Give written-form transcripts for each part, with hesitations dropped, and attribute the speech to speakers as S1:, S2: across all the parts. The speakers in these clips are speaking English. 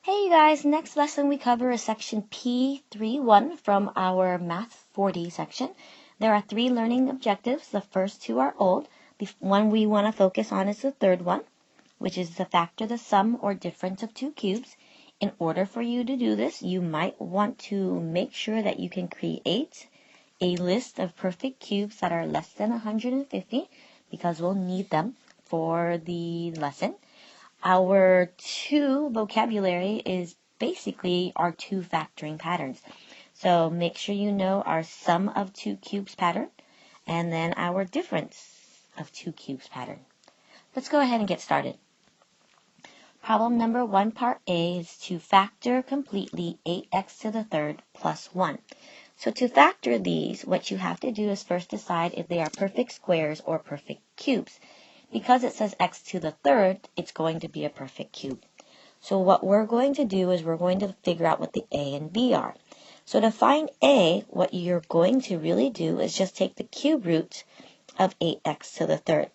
S1: Hey you guys, next lesson we cover is section P3.1 from our Math 40 section. There are 3 learning objectives. The first 2 are old. The one we want to focus on is the third one, which is to factor the sum or difference of 2 cubes. In order for you to do this, you might want to make sure that you can create a list of perfect cubes that are less than 150 because we'll need them for the lesson. Our 2 vocabulary is basically our 2 factoring patterns. So make sure you know our sum of 2 cubes pattern and then our difference of 2 cubes pattern. Let's go ahead and get started. Problem number 1, part A, is to factor completely 8x to the third plus 1. So to factor these, what you have to do is first decide if they are perfect squares or perfect cubes. Because it says x to the third, it's going to be a perfect cube. So what we're going to do is we're going to figure out what the a and b are. So to find a, what you're going to really do is just take the cube root of 8x to the third.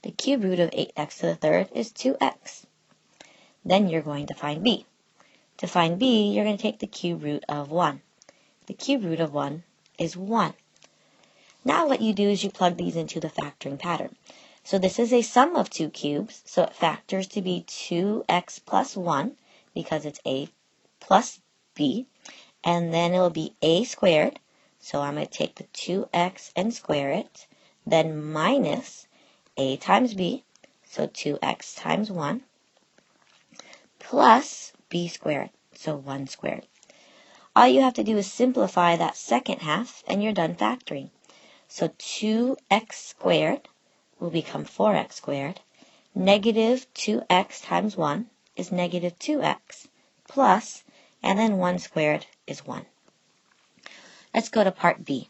S1: The cube root of 8x to the third is 2x. Then you're going to find b. To find b, you're going to take the cube root of 1. The cube root of 1 is 1. Now what you do is you plug these into the factoring pattern. So this is a sum of 2 cubes, so it factors to be 2x plus 1 because it's a plus b, and then it will be a squared, so I'm going to take the 2x and square it, then minus a times b, so 2x times 1, plus b squared, so 1 squared. All you have to do is simplify that second half, and you're done factoring. So 2x squared will become 4x squared. Negative 2x times 1 is negative 2x plus, and then 1 squared is 1. Let's go to part B.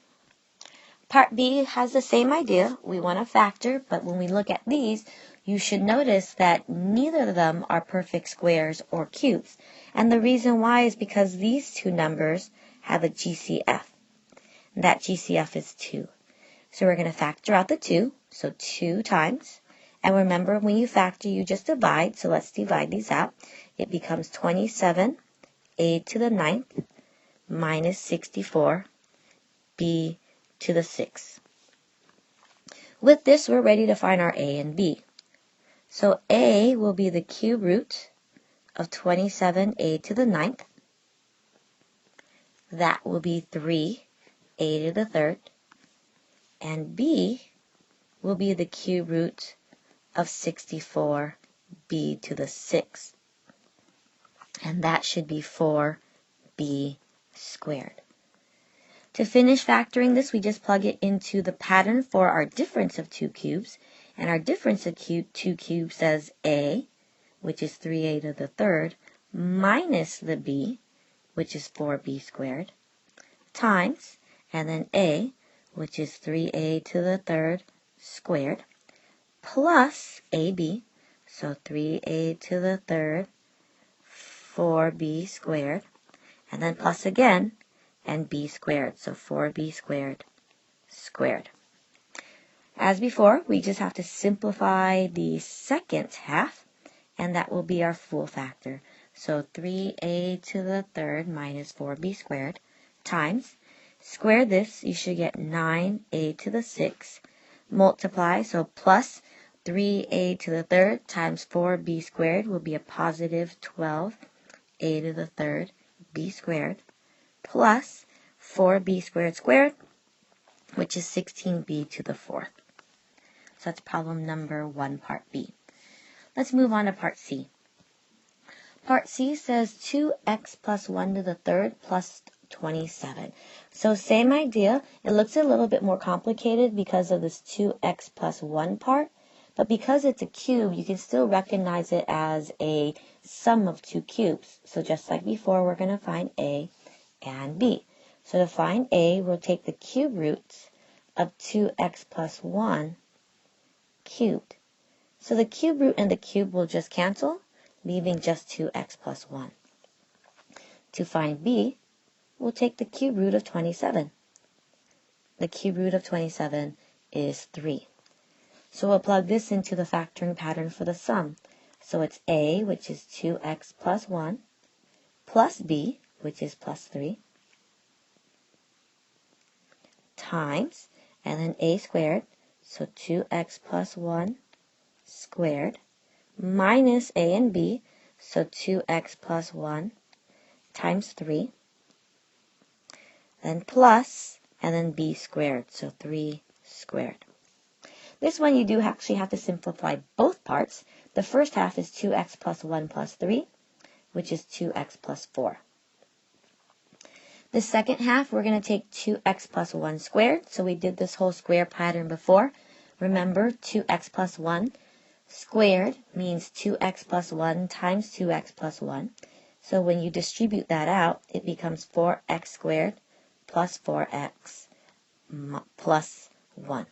S1: Part B has the same idea. We want to factor, but when we look at these, you should notice that neither of them are perfect squares or cubes. And the reason why is because these 2 numbers have a GCF. That GCF is 2. So we're going to factor out the 2, so 2 times. And remember, when you factor, you just divide, so let's divide these out. It becomes 27a to the 9th minus 64b to the 6th. With this, we're ready to find our a and b. So a will be the cube root of 27a to the 9th. That will be 3a to the 3rd. And b will be the cube root of 64b to the 6th. And that should be 4b squared. To finish factoring this, we just plug it into the pattern for our difference of 2 cubes. And our difference of 2 cubes says a, which is 3a to the 3rd, minus the b, which is 4b squared, times, and then a, which is 3a to the 3rd squared, plus ab, so 3a to the 3rd, 4b squared, and then plus again, and b squared, so 4b squared squared. As before, we just have to simplify the second half, and that will be our full factor. So 3a to the 3rd minus 4b squared times, square this, you should get 9a to the 6th, multiply, so plus 3a to the 3rd times 4b squared will be a positive 12a to the 3rd b squared, plus 4b squared squared, which is 16b to the 4th. So that's problem number 1, part B. Let's move on to part C. Part C says 2x plus 1 to the 3rd plus 27. So same idea. It looks a little bit more complicated because of this 2x plus 1 part, but because it's a cube, you can still recognize it as a sum of 2 cubes. So just like before, we're going to find a and b. So to find a, we'll take the cube root of 2x plus 1 cubed. So the cube root and the cube will just cancel, leaving just 2x plus 1. To find b, we'll take the cube root of 27. The cube root of 27 is 3. So we'll plug this into the factoring pattern for the sum. So it's a, which is 2x plus 1, plus b, which is plus 3, times, and then a squared, so 2x plus 1 squared, minus a and b, so 2x plus 1 times 3, then plus, and then b squared, so 3 squared. This one you do actually have to simplify both parts. The first half is 2x plus 1 plus 3, which is 2x plus 4. The second half, we're going to take 2x plus 1 squared. So we did this whole square pattern before. Remember, 2x plus 1 squared means 2x plus 1 times 2x plus 1. So when you distribute that out, it becomes 4x squared plus 4x plus 1.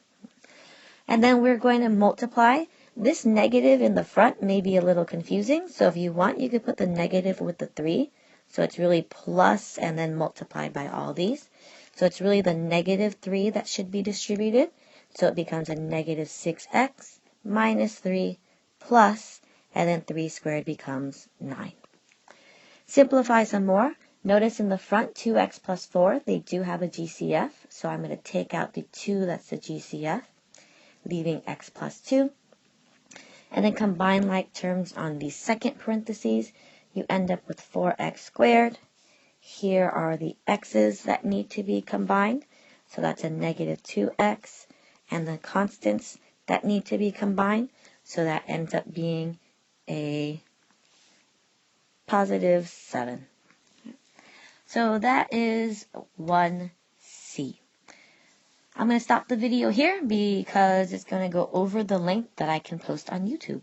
S1: And then we're going to multiply. This negative in the front may be a little confusing, so if you want, you could put the negative with the 3. So it's really plus and then multiply by all these. So it's really the negative 3 that should be distributed. So it becomes a negative 6x minus 3 plus, and then 3 squared becomes 9. Simplify some more. Notice in the front, 2x plus 4, they do have a GCF. So I'm going to take out the 2 that's the GCF, leaving x plus 2. And then combine like terms on the second parentheses. You end up with 4x squared. Here are the x's that need to be combined. So that's a negative 2x. And the constants that need to be combined. So that ends up being a positive 7. So that is 1C. I'm going to stop the video here because it's going to go over the length that I can post on YouTube.